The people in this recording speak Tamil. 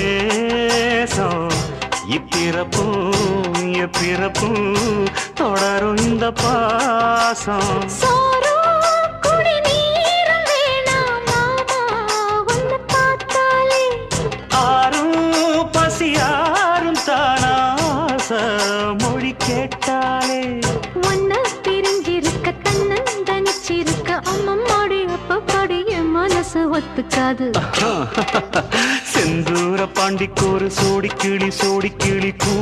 நேசம் இப்பிறப்பும் எப்பிறப்பும் தொடரும் இந்த பாசம் மொழி கேட்டாலே ஒன்ன பிரிஞ்சிருக்க தன்னந்தனிச்சிருக்க அம்மம்மாடி அப்பப்படி என் மனசு ஒத்துக்காது செந்தூர பாண்டிக்கு ஒரு சோடி கிளி கூ